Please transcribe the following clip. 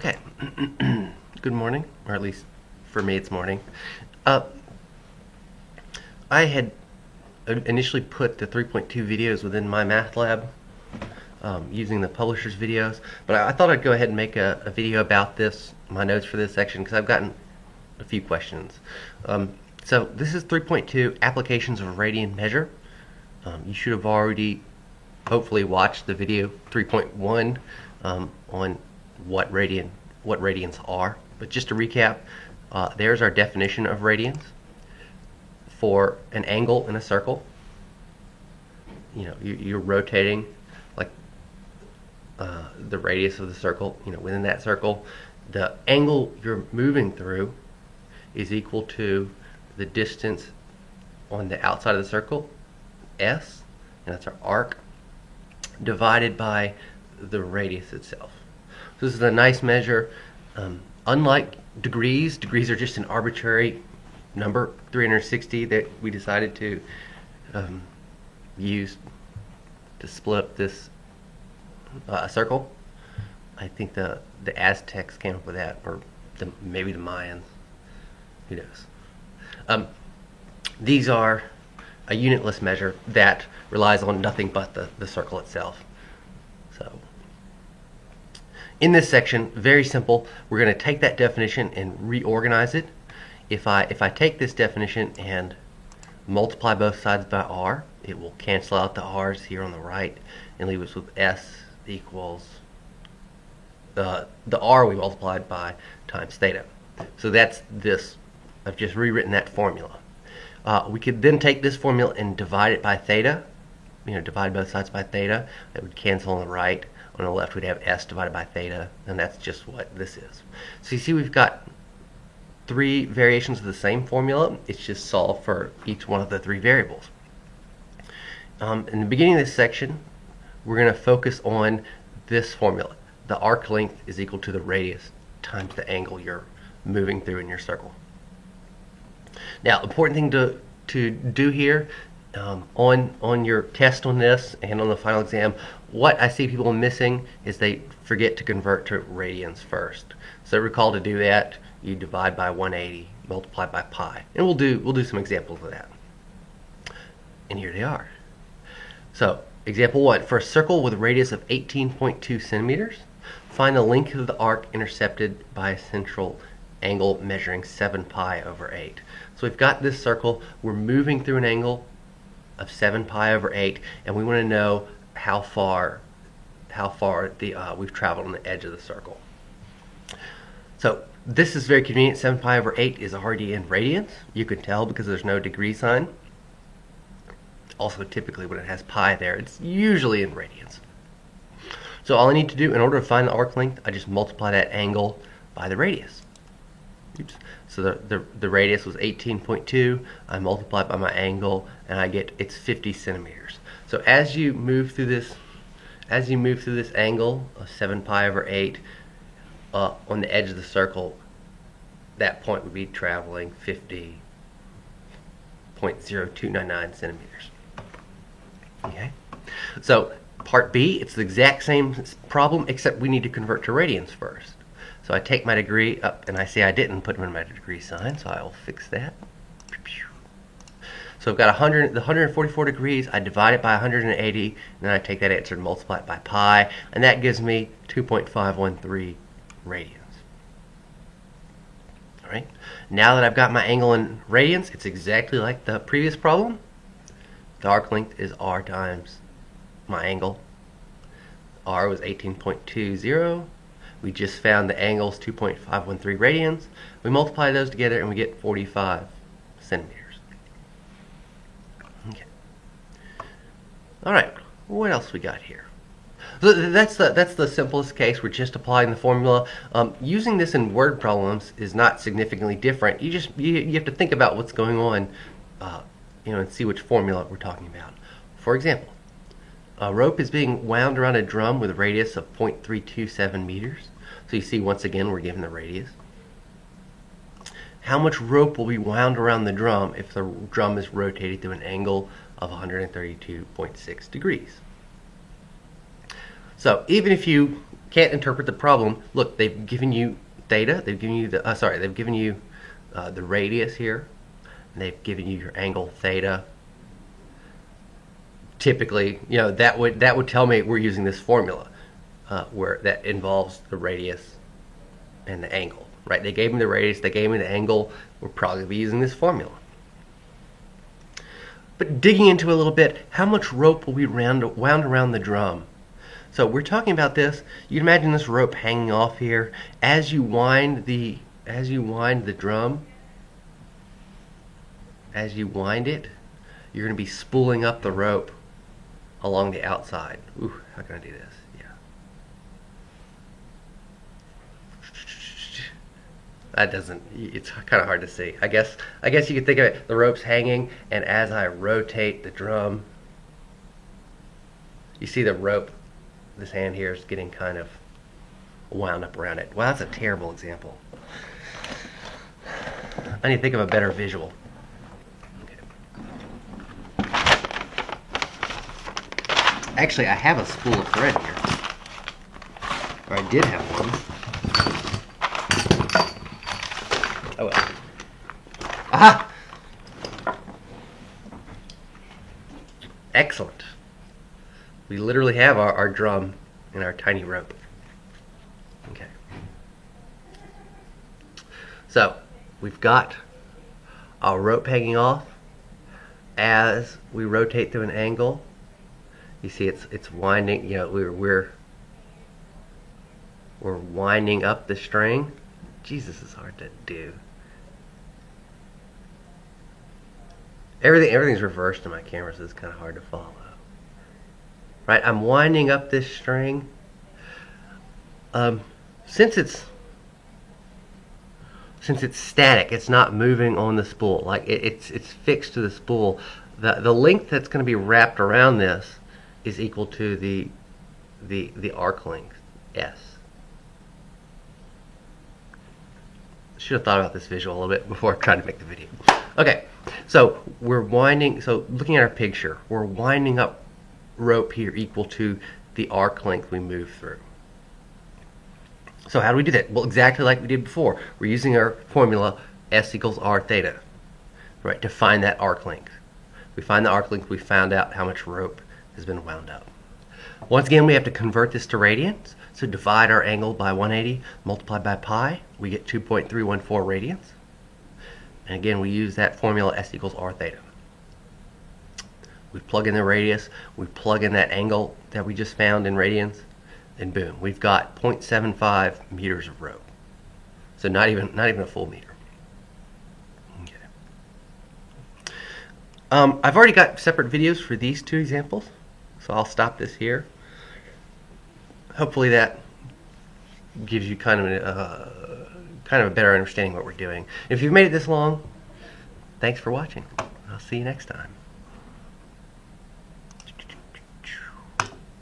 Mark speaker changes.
Speaker 1: Okay. Good morning, or at least for me it's morning. Uh, I had initially put the 3.2 videos within MyMathLab using the publisher's videos, but I thought I'd go ahead and make a video about this, my notes for this section, because I've gotten a few questions. So this is 3.2 applications of a radian measure. You should have already hopefully watched the video 3.1 on what radians are. But just to recap, there's our definition of radians. For an angle in a circle, you're rotating like the radius of the circle. Within that circle, the angle you're moving through is equal to the distance on the outside of the circle, S, and that's our arc, divided by the radius itself. So this is a nice measure. Unlike degrees are just an arbitrary number, 360, that we decided to use to split up this circle. I think the Aztecs came up with that, or maybe the Mayans. Who knows? These are a unitless measure that relies on nothing but the circle itself. So in this section, very simple, we're going to take that definition and reorganize it. If I take this definition and multiply both sides by r, it will cancel out the r's here on the right and leave us with S equals the r we multiplied by times theta. So that's this. I've just rewritten that formula. We could then take this formula and divide it by theta. Divide both sides by theta. That would cancel on the right. On the left, we'd have S divided by theta, and that's just what this is. So you see we've got three variations of the same formula. It's just solved for each one of the three variables. In the beginning of this section, we're going to focus on this formula. The arc length is equal to the radius times the angle you're moving through in your circle. Now, important thing to do here on your test on this and on the final exam, what I see people missing is they forget to convert to radians first. So recall to do that, you divide by 180, multiply by pi, and we'll do some examples of that. And here they are. So example 1, for a circle with a radius of 18.2 centimeters, find the length of the arc intercepted by a central angle measuring 7 pi over 8. So we've got this circle, we're moving through an angle of 7 pi over 8, and we want to know how far we've traveled on the edge of the circle. So this is very convenient. 7 pi over 8 is already in radians. You can tell because there's no degree sign. Also, typically when it has pi there, it's usually in radians. So all I need to do in order to find the arc length, I just multiply that angle by the radius. Oops. So the radius was 18.2. I multiply by my angle, and I get it's 50 centimeters. So as you move through this angle of 7 pi over 8 on the edge of the circle, that point would be traveling 50.0299 centimeters. Okay. So part B, it's the exact same problem, except we need to convert to radians first. So I take my degree up, and I see I didn't put them in my degree sign, so I'll fix that. So I've got the 144 degrees, I divide it by 180, and then I take that answer and multiply it by pi, and that gives me 2.513 radians. Alright, now that I've got my angle in radians, it's exactly like the previous problem. The arc length is r times my angle. R was 18.20. We just found the angle's 2.513 radians. We multiply those together and we get 45 centimeters. Okay. Alright, what else we got here? So that's the simplest case. We're just applying the formula. Using this in word problems is not significantly different. You have to think about what's going on, and see which formula we're talking about. For example, a rope is being wound around a drum with a radius of 0.327 meters. So you see, once again, we're given the radius. How much rope will be wound around the drum if the drum is rotated through an angle of 132.6 degrees? So even if you can't interpret the problem. Look, they've given you theta. They've given you the they've given you the radius here. And they've given you your angle theta. Typically, that would tell me we're using this formula where that involves the radius and the angle. Right? They gave me the radius. They gave me the angle. We're probably be using this formula. But digging into it a little bit, how much rope will be wound around the drum? So we're talking about this. You can imagine this rope hanging off here. As you wind the drum, as you wind it, you're going to be spooling up the rope along the outside. Ooh, how can I do this? Yeah. That doesn't, it's kind of hard to see. I guess you could think of it, the rope's hanging, and as I rotate the drum, you see the rope, this hand here is getting kind of wound up around it. Wow, that's a terrible example. I need to think of a better visual. Okay. Actually, I have a spool of thread here. Or I did have one. Oh well. Aha! Excellent. We literally have our drum and our tiny rope. Okay. So, we've got our rope hanging off. As we rotate through an angle, you see it's winding, we're winding up the string. Jesus, is hard to do. Everything's reversed in my camera, so it's kind of hard to follow. Right, I'm winding up this string. Since it's static, it's not moving on the spool. Like it's fixed to the spool. The length that's going to be wrapped around this is equal to the arc length, S. Should have thought about this visual a little bit before trying to make the video. Okay, so looking at our picture, we're winding up rope here equal to the arc length we move through. So how do we do that? Well, exactly like we did before. We're using our formula S equals R theta, right, to find that arc length. We find the arc length, we found out how much rope has been wound up. Once again, we have to convert this to radians. So divide our angle by 180, multiply by pi, we get 2.314 radians. And again, we use that formula S equals R theta. We plug in the radius, we plug in that angle that we just found in radians, and boom, we've got 0.75 meters of rope. So not even a full meter. Okay. I've already got separate videos for these two examples, so I'll stop this here. Hopefully that gives you kind of a better understanding of what we're doing. If you've made it this long, thanks for watching. I'll see you next time.